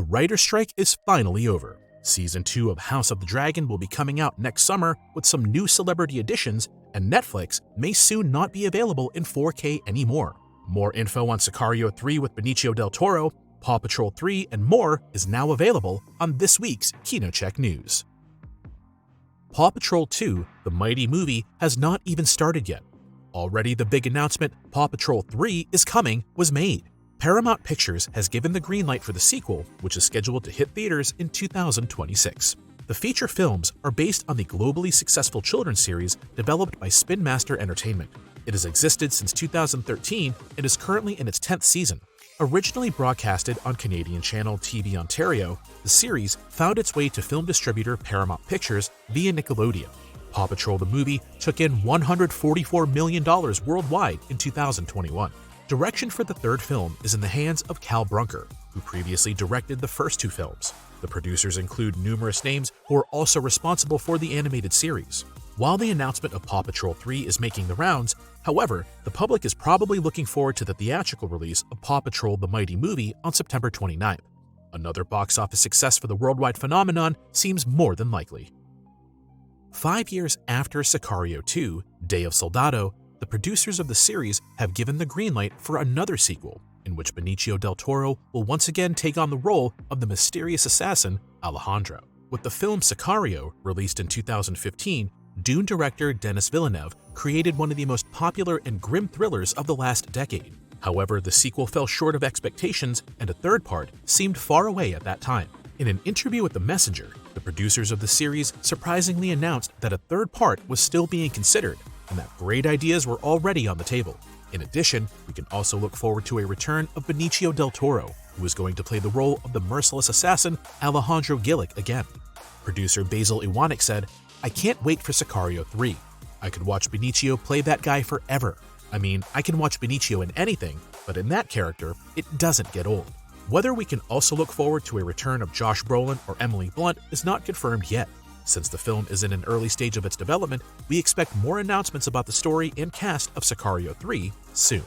writer's strike is finally over. Season 2 of House of the Dragon will be coming out next summer with some new celebrity additions, and Netflix may soon not be available in 4K anymore. More info on Sicario 3 with Benicio del Toro, Paw Patrol 3, and more is now available on this week's KinoCheck News. Paw Patrol 2, the mighty movie, has not even started yet. Already the big announcement, Paw Patrol 3 is coming, was made. Paramount Pictures has given the green light for the sequel, which is scheduled to hit theaters in 2026. The feature films are based on the globally successful children's series developed by Spin Master Entertainment. It has existed since 2013 and is currently in its 10th season. Originally broadcasted on Canadian channel TV Ontario, the series found its way to film distributor Paramount Pictures via Nickelodeon. Paw Patrol the movie took in $144 million worldwide in 2021. Direction for the third film is in the hands of Cal Brunker, who previously directed the first two films. The producers include numerous names who are also responsible for the animated series. While the announcement of Paw Patrol 3 is making the rounds, however, the public is probably looking forward to the theatrical release of Paw Patrol the Mighty Movie on September 29th. Another box office success for the worldwide phenomenon seems more than likely. 5 years after Sicario 2, Day of Soldado, the producers of the series have given the green light for another sequel, in which Benicio del Toro will once again take on the role of the mysterious assassin Alejandro. With the film Sicario, released in 2015, Dune director Denis Villeneuve created one of the most popular and grim thrillers of the last decade. However, the sequel fell short of expectations, and a third part seemed far away at that time. In an interview with The Messenger, the producers of the series surprisingly announced that a third part was still being considered, and that great ideas were already on the table. In addition, we can also look forward to a return of Benicio del Toro, who is going to play the role of the merciless assassin Alejandro Gillick again. Producer Basil Iwanek said, "I can't wait for Sicario 3. I could watch Benicio play that guy forever. I mean, I can watch Benicio in anything, but in that character, it doesn't get old." Whether we can also look forward to a return of Josh Brolin or Emily Blunt is not confirmed yet. Since the film is in an early stage of its development, we expect more announcements about the story and cast of Sicario 3 soon.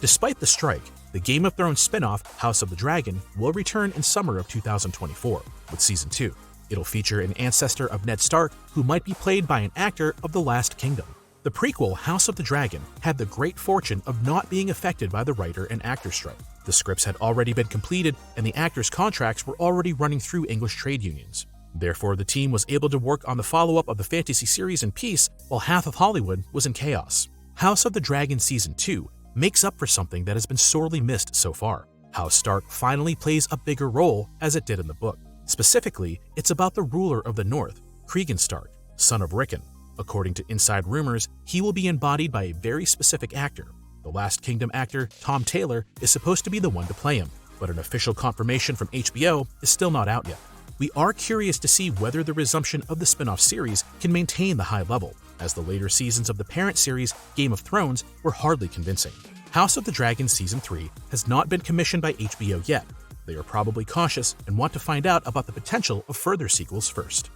Despite the strike, the Game of Thrones spin-off House of the Dragon will return in summer of 2024 with Season 2. It'll feature an ancestor of Ned Stark who might be played by an actor of The Last Kingdom. The prequel House of the Dragon had the great fortune of not being affected by the writer and actor strike. The scripts had already been completed and the actors' contracts were already running through English trade unions. Therefore, the team was able to work on the follow-up of the fantasy series in peace while half of Hollywood was in chaos. House of the Dragon Season 2 makes up for something that has been sorely missed so far. House Stark finally plays a bigger role as it did in the book. Specifically, it's about the ruler of the North, Cregan Stark, son of Rickon. According to inside rumors, he will be embodied by a very specific actor. The Last Kingdom actor, Tom Taylor, is supposed to be the one to play him, but an official confirmation from HBO is still not out yet. We are curious to see whether the resumption of the spin-off series can maintain the high level, as the later seasons of the parent series, Game of Thrones, were hardly convincing. House of the Dragon Season 3 has not been commissioned by HBO yet. They are probably cautious and want to find out about the potential of further sequels first.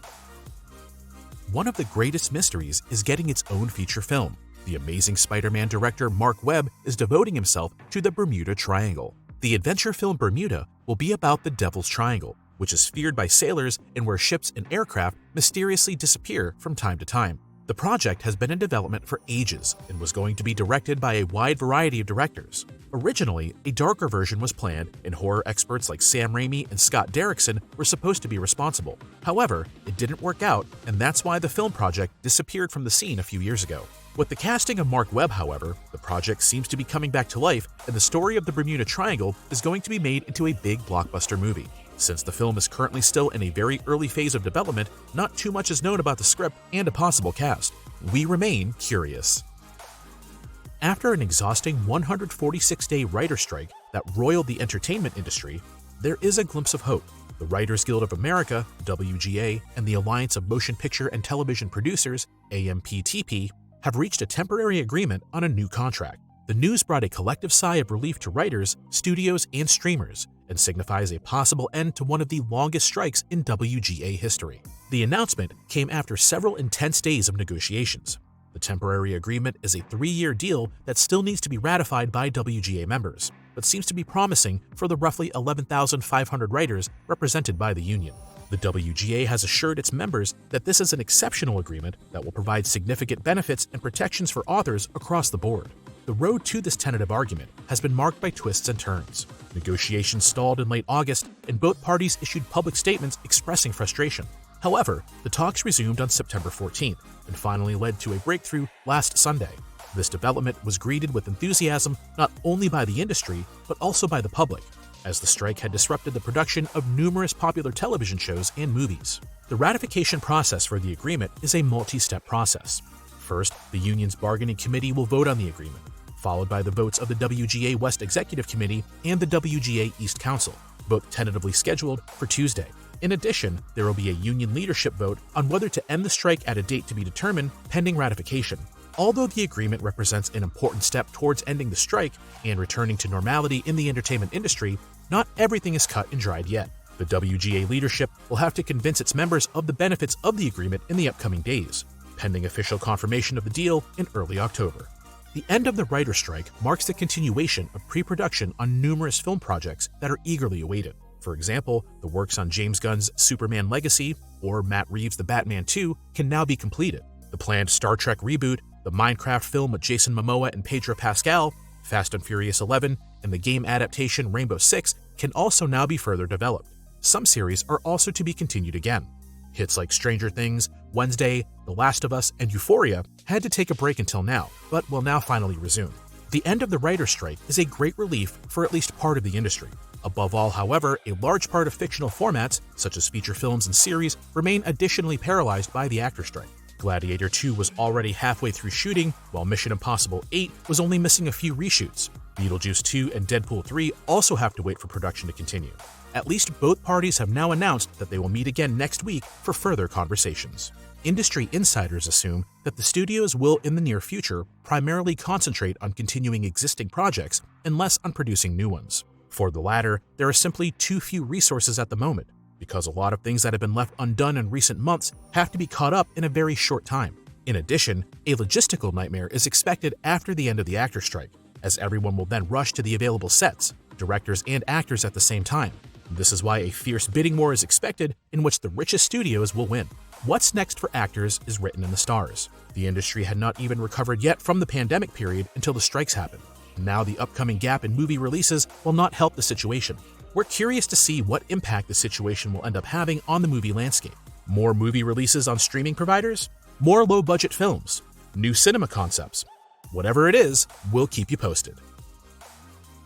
One of the greatest mysteries is getting its own feature film. The Amazing Spider-Man director Marc Webb is devoting himself to the Bermuda Triangle. The adventure film Bermuda will be about the Devil's Triangle, which is feared by sailors and where ships and aircraft mysteriously disappear from time to time. The project has been in development for ages and was going to be directed by a wide variety of directors. Originally, a darker version was planned, and horror experts like Sam Raimi and Scott Derrickson were supposed to be responsible. However, it didn't work out, and that's why the film project disappeared from the scene a few years ago. With the casting of Marc Webb, however, the project seems to be coming back to life, and the story of the Bermuda Triangle is going to be made into a big blockbuster movie. Since the film is currently still in a very early phase of development, not too much is known about the script and a possible cast. We remain curious. After an exhausting 146-day writer strike that roiled the entertainment industry, there is a glimpse of hope. The Writers Guild of America, WGA, and the Alliance of Motion Picture and Television Producers, AMPTP, have reached a temporary agreement on a new contract. The news brought a collective sigh of relief to writers, studios, and streamers, and signifies a possible end to one of the longest strikes in WGA history. The announcement came after several intense days of negotiations. The temporary agreement is a 3-year deal that still needs to be ratified by WGA members. but seems to be promising for the roughly 11,500 writers represented by the union. The WGA has assured its members that this is an exceptional agreement that will provide significant benefits and protections for authors across the board. The road to this tentative argument has been marked by twists and turns. Negotiations stalled in late August, and both parties issued public statements expressing frustration. However, the talks resumed on September 14th and finally led to a breakthrough last Sunday. This development was greeted with enthusiasm not only by the industry, but also by the public, as the strike had disrupted the production of numerous popular television shows and movies. The ratification process for the agreement is a multi-step process. First, the union's bargaining committee will vote on the agreement, followed by the votes of the WGA West Executive Committee and the WGA East Council, both tentatively scheduled for Tuesday. In addition, there will be a union leadership vote on whether to end the strike at a date to be determined pending ratification. Although the agreement represents an important step towards ending the strike and returning to normality in the entertainment industry, not everything is cut and dried yet. The WGA leadership will have to convince its members of the benefits of the agreement in the upcoming days, pending official confirmation of the deal in early October. The end of the writer's strike marks the continuation of pre-production on numerous film projects that are eagerly awaited. For example, the works on James Gunn's Superman Legacy or Matt Reeves' The Batman 2 can now be completed. The planned Star Trek reboot, the Minecraft film with Jason Momoa and Pedro Pascal, Fast and Furious 11, and the game adaptation Rainbow Six can also now be further developed. Some series are also to be continued again. Hits like Stranger Things, Wednesday, The Last of Us, and Euphoria had to take a break until now, but will now finally resume. The end of the writer's strike is a great relief for at least part of the industry. Above all, however, a large part of fictional formats, such as feature films and series, remain additionally paralyzed by the actor strike. Gladiator 2 was already halfway through shooting, while Mission Impossible 8 was only missing a few reshoots. Beetlejuice 2 and Deadpool 3 also have to wait for production to continue. At least both parties have now announced that they will meet again next week for further conversations. Industry insiders assume that the studios will in the near future primarily concentrate on continuing existing projects and less on producing new ones. For the latter, there are simply too few resources at the moment, because a lot of things that have been left undone in recent months have to be caught up in a very short time. In addition, a logistical nightmare is expected after the end of the actor strike, as everyone will then rush to the available sets, directors and actors at the same time. This is why a fierce bidding war is expected in which the richest studios will win. What's next for actors is written in the stars. The industry had not even recovered yet from the pandemic period until the strikes happened. Now the upcoming gap in movie releases will not help the situation. We're curious to see what impact the situation will end up having on the movie landscape. More movie releases on streaming providers? More low-budget films? New cinema concepts? Whatever it is, we'll keep you posted.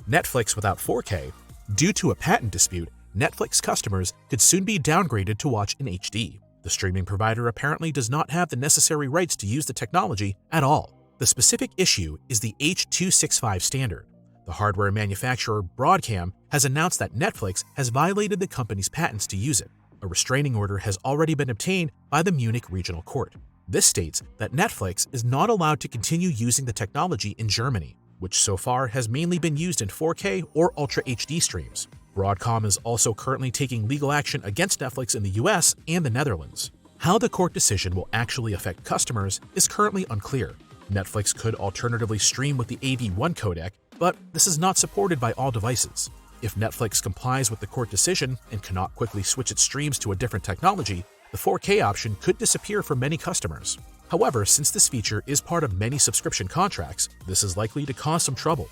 Netflix without 4K. Due to a patent dispute, Netflix customers could soon be downgraded to watch in HD. The streaming provider apparently does not have the necessary rights to use the technology at all. The specific issue is the H.265 standard. The hardware manufacturer Broadcom has announced that Netflix has violated the company's patents to use it. A restraining order has already been obtained by the Munich Regional Court. This states that Netflix is not allowed to continue using the technology in Germany, which so far has mainly been used in 4K or Ultra HD streams. Broadcom is also currently taking legal action against Netflix in the US and the Netherlands. How the court decision will actually affect customers is currently unclear. Netflix could alternatively stream with the AV1 codec, but this is not supported by all devices. If Netflix complies with the court decision and cannot quickly switch its streams to a different technology, the 4K option could disappear for many customers. However, since this feature is part of many subscription contracts, this is likely to cause some trouble.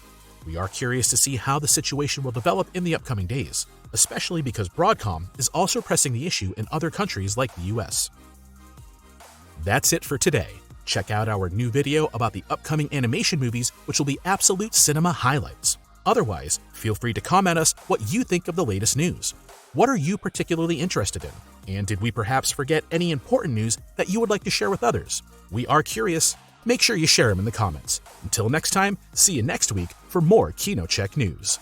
We are curious to see how the situation will develop in the upcoming days, especially because Broadcom is also pressing the issue in other countries like the US. That's it for today. Check out our new video about the upcoming animation movies, which will be absolute cinema highlights. Otherwise, feel free to comment us what you think of the latest news. What are you particularly interested in? And did we perhaps forget any important news that you would like to share with others? We are curious. Make sure you share them in the comments. Until next time, see you next week for more KinoCheck news.